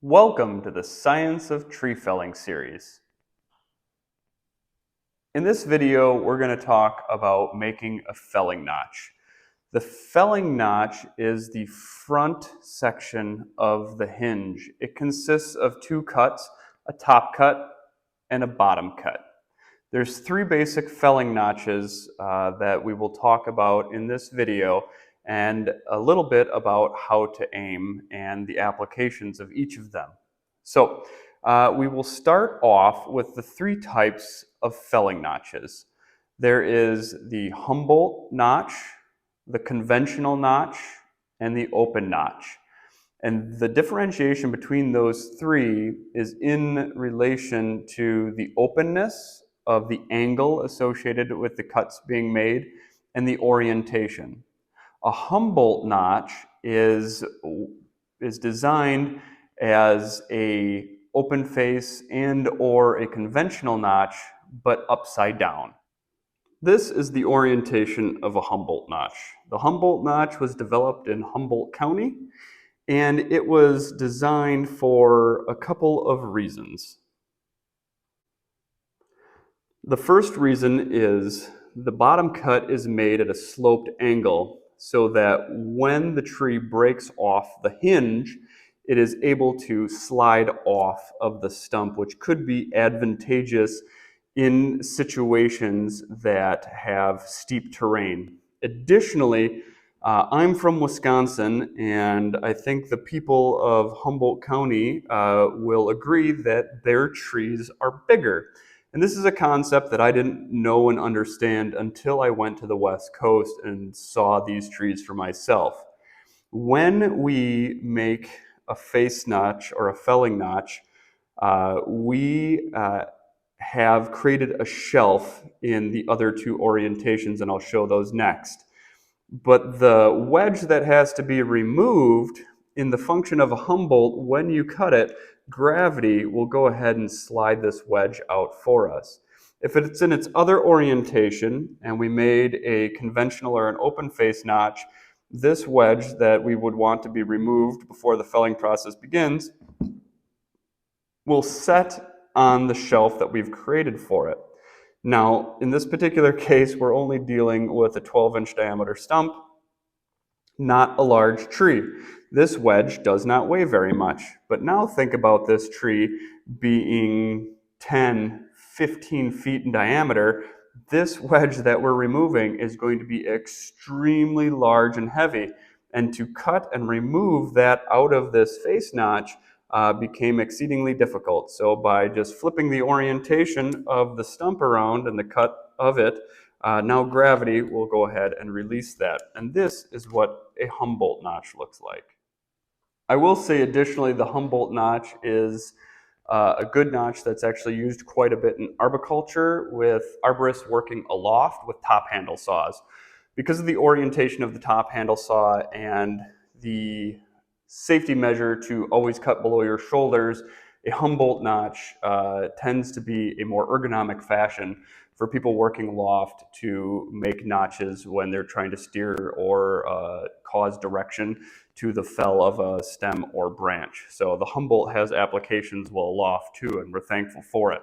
Welcome to the Science of Tree Felling series. In this video, we're going to talk about making a felling notch. The felling notch is the front section of the hinge. It consists of two cuts, a top cut and a bottom cut. There's three basic felling notches that we will talk about in this video, and a little bit about how to aim and the applications of each of them. So we will start off with the three types of felling notches. There is the Humboldt notch, the conventional notch, and the open notch. And the differentiation between those three is in relation to the openness of the angle associated with the cuts being made and the orientation. A Humboldt notch is designed as a open face and or a conventional notch, but upside down. This is the orientation of a Humboldt notch. The Humboldt notch was developed in Humboldt County, and it was designed for a couple of reasons. The first reason is the bottom cut is made at a sloped angle so that when the tree breaks off the hinge, it is able to slide off of the stump, which could be advantageous in situations that have steep terrain. Additionally, I'm from Wisconsin, and I think the people of Humboldt County will agree that their trees are bigger. And this is a concept that I didn't know and understand until I went to the West Coast and saw these trees for myself. When we make a face notch or a felling notch, we have created a shelf in the other two orientations, and I'll show those next. But the wedge that has to be removed in the function of a Humboldt, when you cut it, gravity will go ahead and slide this wedge out for us. If it's in its other orientation and we made a conventional or an open face notch, this wedge that we would want to be removed before the felling process begins will set on the shelf that we've created for it. Now, in this particular case, we're only dealing with a 12-inch diameter stump, not a large tree. This wedge does not weigh very much, but now think about this tree being 10, 15 feet in diameter. This wedge that we're removing is going to be extremely large and heavy, and to cut and remove that out of this face notch became exceedingly difficult. So by just flipping the orientation of the stump around and the cut of it, now gravity will go ahead and release that. And this is what a Humboldt notch looks like. I will say additionally, the Humboldt notch is a good notch that's actually used quite a bit in arboriculture, with arborists working aloft with top handle saws. Because of the orientation of the top handle saw and the safety measure to always cut below your shoulders, a Humboldt notch tends to be a more ergonomic fashion for people working aloft to make notches when they're trying to steer or cause direction to the fell of a stem or branch. So the Humboldt has applications well aloft too, and we're thankful for it.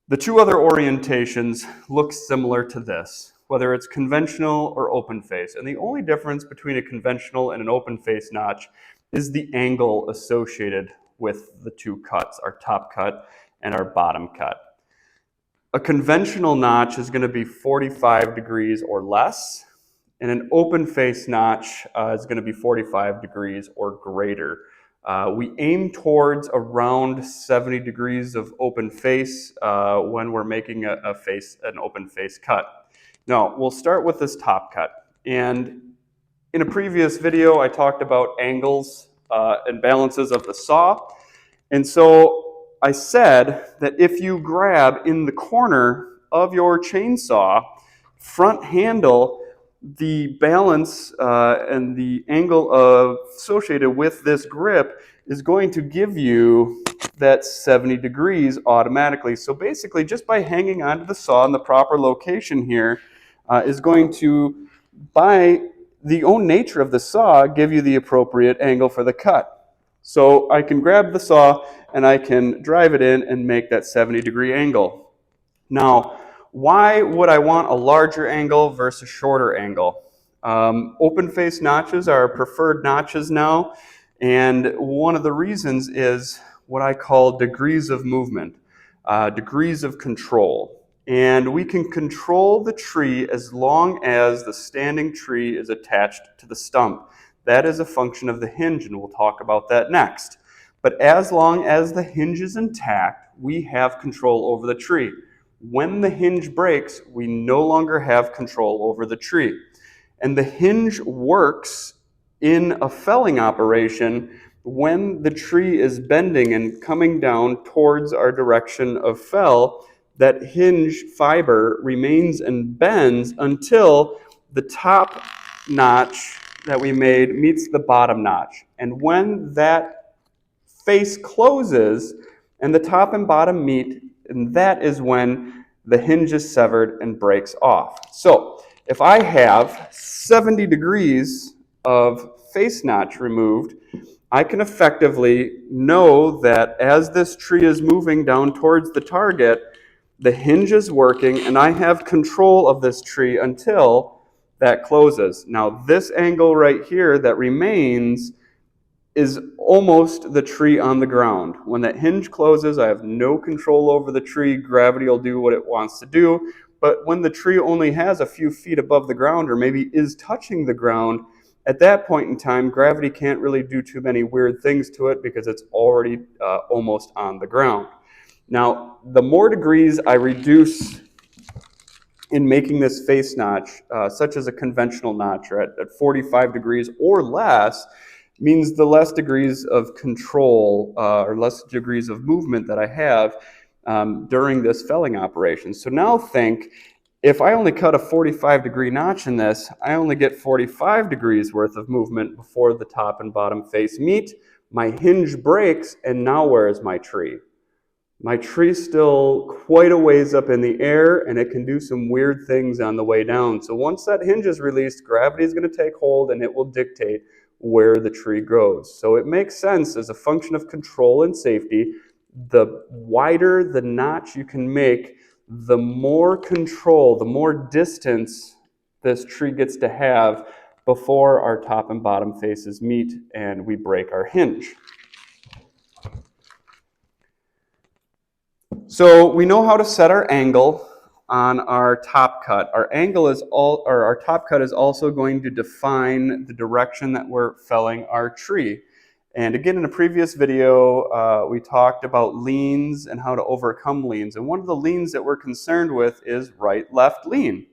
The two other orientations look similar to this, whether it's conventional or open face. And the only difference between a conventional and an open face notch is the angle associated with the two cuts, our top cut and our bottom cut. A conventional notch is going to be 45 degrees or less, and an open face notch is going to be 45 degrees or greater. We aim towards around 70 degrees of open face when we're making an open face cut. Now, we'll start with this top cut. And in a previous video, I talked about angles and balances of the saw. And so I said that if you grab in the corner of your chainsaw, front handle, the balance and the angle associated with this grip is going to give you that 70 degrees automatically. So basically, just by hanging onto the saw in the proper location here is going to, by the own nature of the saw, give you the appropriate angle for the cut. So I can grab the saw and I can drive it in and make that 70-degree angle. Now, why would I want a larger angle versus a shorter angle? Open face notches are preferred notches now, and one of the reasons is what I call degrees of movement, degrees of control. And we can control the tree as long as the standing tree is attached to the stump. That is a function of the hinge, and we'll talk about that next. But as long as the hinge is intact, we have control over the tree. When the hinge breaks, we no longer have control over the tree. And the hinge works in a felling operation when the tree is bending and coming down towards our direction of fell. That hinge fiber remains and bends until the top notch that we made meets the bottom notch. And when that face closes and the top and bottom meet, and that is when the hinge is severed and breaks off. So if I have 70 degrees of face notch removed, I can effectively know that as this tree is moving down towards the target, the hinge is working and I have control of this tree until that closes. Now this angle right here that remains is almost the tree on the ground. When that hinge closes, I have no control over the tree. Gravity will do what it wants to do. But when the tree only has a few feet above the ground or maybe is touching the ground, at that point in time, gravity can't really do too many weird things to it because it's already almost on the ground. Now, the more degrees I reduce in making this face notch, such as a conventional notch, or at 45 degrees or less, means the less degrees of control or less degrees of movement that I have during this felling operation. So now think, if I only cut a 45-degree notch in this, I only get 45 degrees worth of movement before the top and bottom face meet. My hinge breaks, and now where is my tree? My tree's still quite a ways up in the air, and it can do some weird things on the way down. So once that hinge is released, gravity is going to take hold, and it will dictate where the tree grows. So it makes sense as a function of control and safety. The wider the notch you can make, the more control, the more distance this tree gets to have before our top and bottom faces meet and we break our hinge. So we know how to set our angle on our top cut. Our top cut is also going to define the direction that we're felling our tree. And again, in a previous video, we talked about leans and how to overcome leans. And one of the leans that we're concerned with is right-left lean.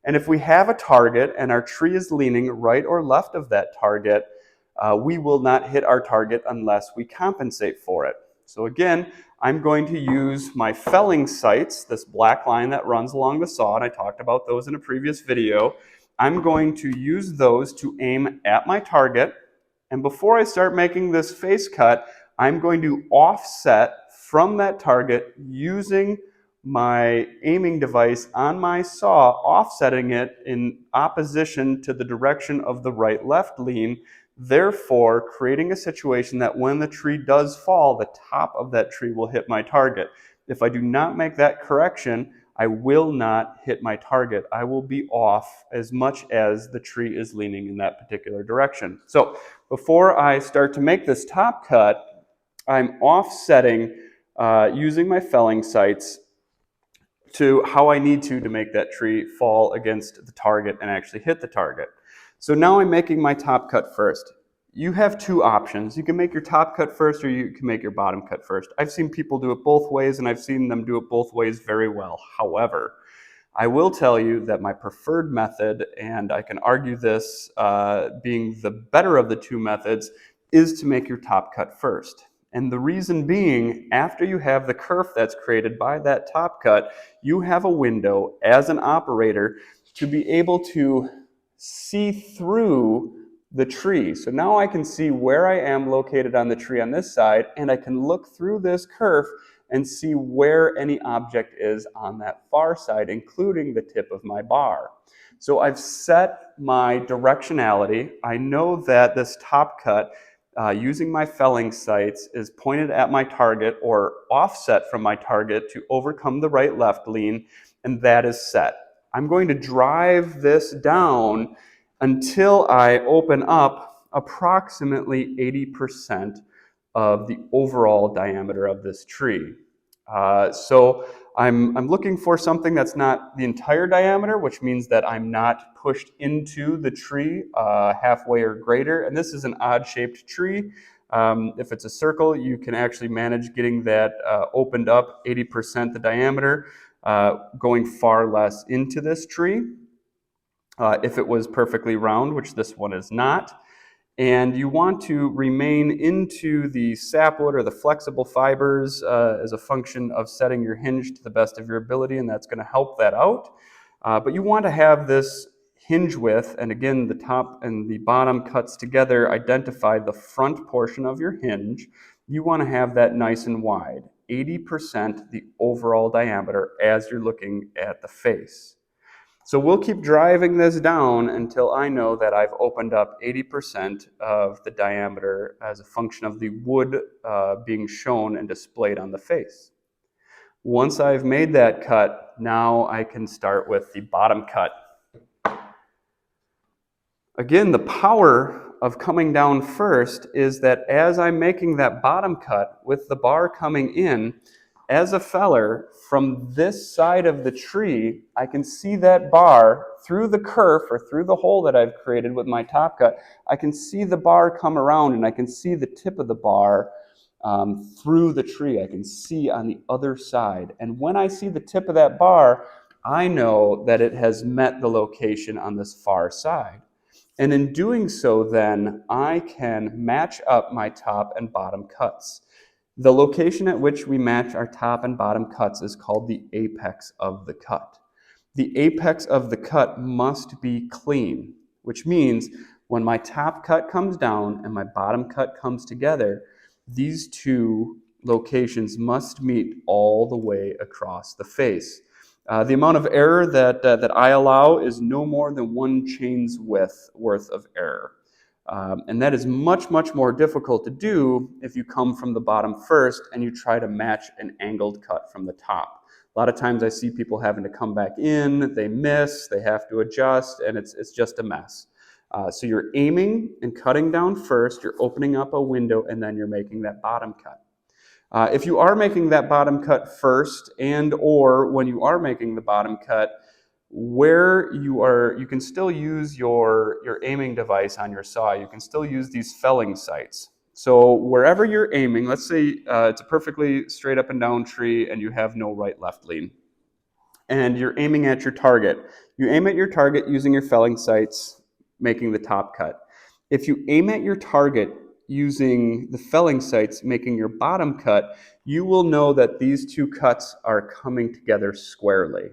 And if we have a target and our tree is leaning right or left of that target, we will not hit our target unless we compensate for it. So again, I'm going to use my felling sights, this black line that runs along the saw, and I talked about those in a previous video. I'm going to use those to aim at my target. And before I start making this face cut, I'm going to offset from that target using my aiming device on my saw, offsetting it in opposition to the direction of the right-left lean, therefore creating a situation that when the tree does fall, the top of that tree will hit my target. If I do not make that correction, I will not hit my target. I will be off as much as the tree is leaning in that particular direction. So before I start to make this top cut, I'm offsetting using my felling sights to how I need to make that tree fall against the target and actually hit the target. So now I'm making my top cut first. You have two options. You can make your top cut first or you can make your bottom cut first. I've seen people do it both ways and I've seen them do it both ways very well. However, I will tell you that my preferred method, and I can argue this being the better of the two methods, is to make your top cut first. And the reason being, after you have the kerf that's created by that top cut, you have a window as an operator to be able to see through the tree. So now I can see where I am located on the tree on this side, and I can look through this kerf and see where any object is on that far side, including the tip of my bar. So I've set my directionality. I know that this top cut using my felling sights is pointed at my target or offset from my target to overcome the right-left lean, and that is set. I'm going to drive this down until I open up approximately 80% of the overall diameter of this tree. So I'm looking for something that's not the entire diameter, which means that I'm not pushed into the tree halfway or greater. And this is an odd-shaped tree. If it's a circle, you can actually manage getting that opened up 80% the diameter, going far less into this tree. If it was perfectly round, which this one is not, and you want to remain into the sapwood or the flexible fibers as a function of setting your hinge to the best of your ability, and that's going to help that out. But you want to have this hinge width, and again, the top and the bottom cuts together identify the front portion of your hinge. You want to have that nice and wide, 80% the overall diameter as you're looking at the face. So we'll keep driving this down until I know that I've opened up 80% of the diameter as a function of the wood being shown and displayed on the face. Once I've made that cut, now I can start with the bottom cut. Again, the power of coming down first is that as I'm making that bottom cut with the bar coming in, as a feller, from this side of the tree, I can see that bar through the kerf or through the hole that I've created with my top cut. I can see the bar come around and I can see the tip of the bar through the tree. I can see on the other side. And when I see the tip of that bar, I know that it has met the location on this far side. And in doing so, then, I can match up my top and bottom cuts. The location at which we match our top and bottom cuts is called the apex of the cut. The apex of the cut must be clean, which means when my top cut comes down and my bottom cut comes together, these two locations must meet all the way across the face. The amount of error that I allow is no more than 1 chain's width worth of error. And that is much, much more difficult to do if you come from the bottom first and you try to match an angled cut from the top. A lot of times I see people having to come back in, they miss, they have to adjust, and it's just a mess. So you're aiming and cutting down first, you're opening up a window, and then you're making that bottom cut. If you are making that bottom cut first, and or when you are making the bottom cut, where you can still use your aiming device on your saw. You can still use these felling sights. So wherever you're aiming, let's say it's a perfectly straight up and down tree and you have no right-left lean, and you're aiming at your target. You aim at your target using your felling sights, making the top cut. If you aim at your target using the felling sights, making your bottom cut, you will know that these two cuts are coming together squarely.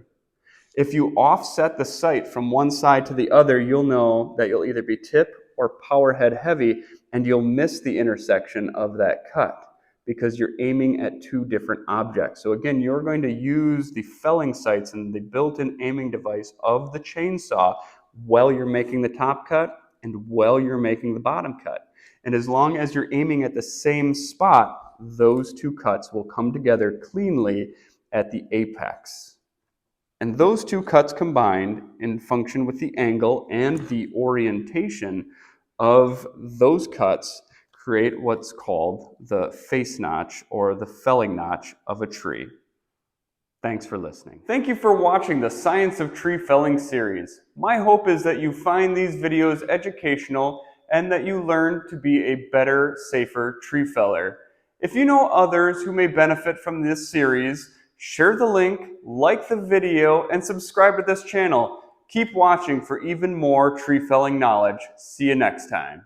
If you offset the sight from one side to the other, you'll know that you'll either be tip or power head heavy, and you'll miss the intersection of that cut because you're aiming at two different objects. So again, you're going to use the felling sights and the built-in aiming device of the chainsaw while you're making the top cut and while you're making the bottom cut. And as long as you're aiming at the same spot, those two cuts will come together cleanly at the apex. And those two cuts combined in function with the angle and the orientation of those cuts create what's called the face notch or the felling notch of a tree. Thanks for listening. Thank you for watching the Science of Tree Felling series. My hope is that you find these videos educational and that you learn to be a better, safer tree feller. If you know others who may benefit from this series, share the link, like the video, and subscribe to this channel. Keep watching for even more tree felling knowledge. See you next time.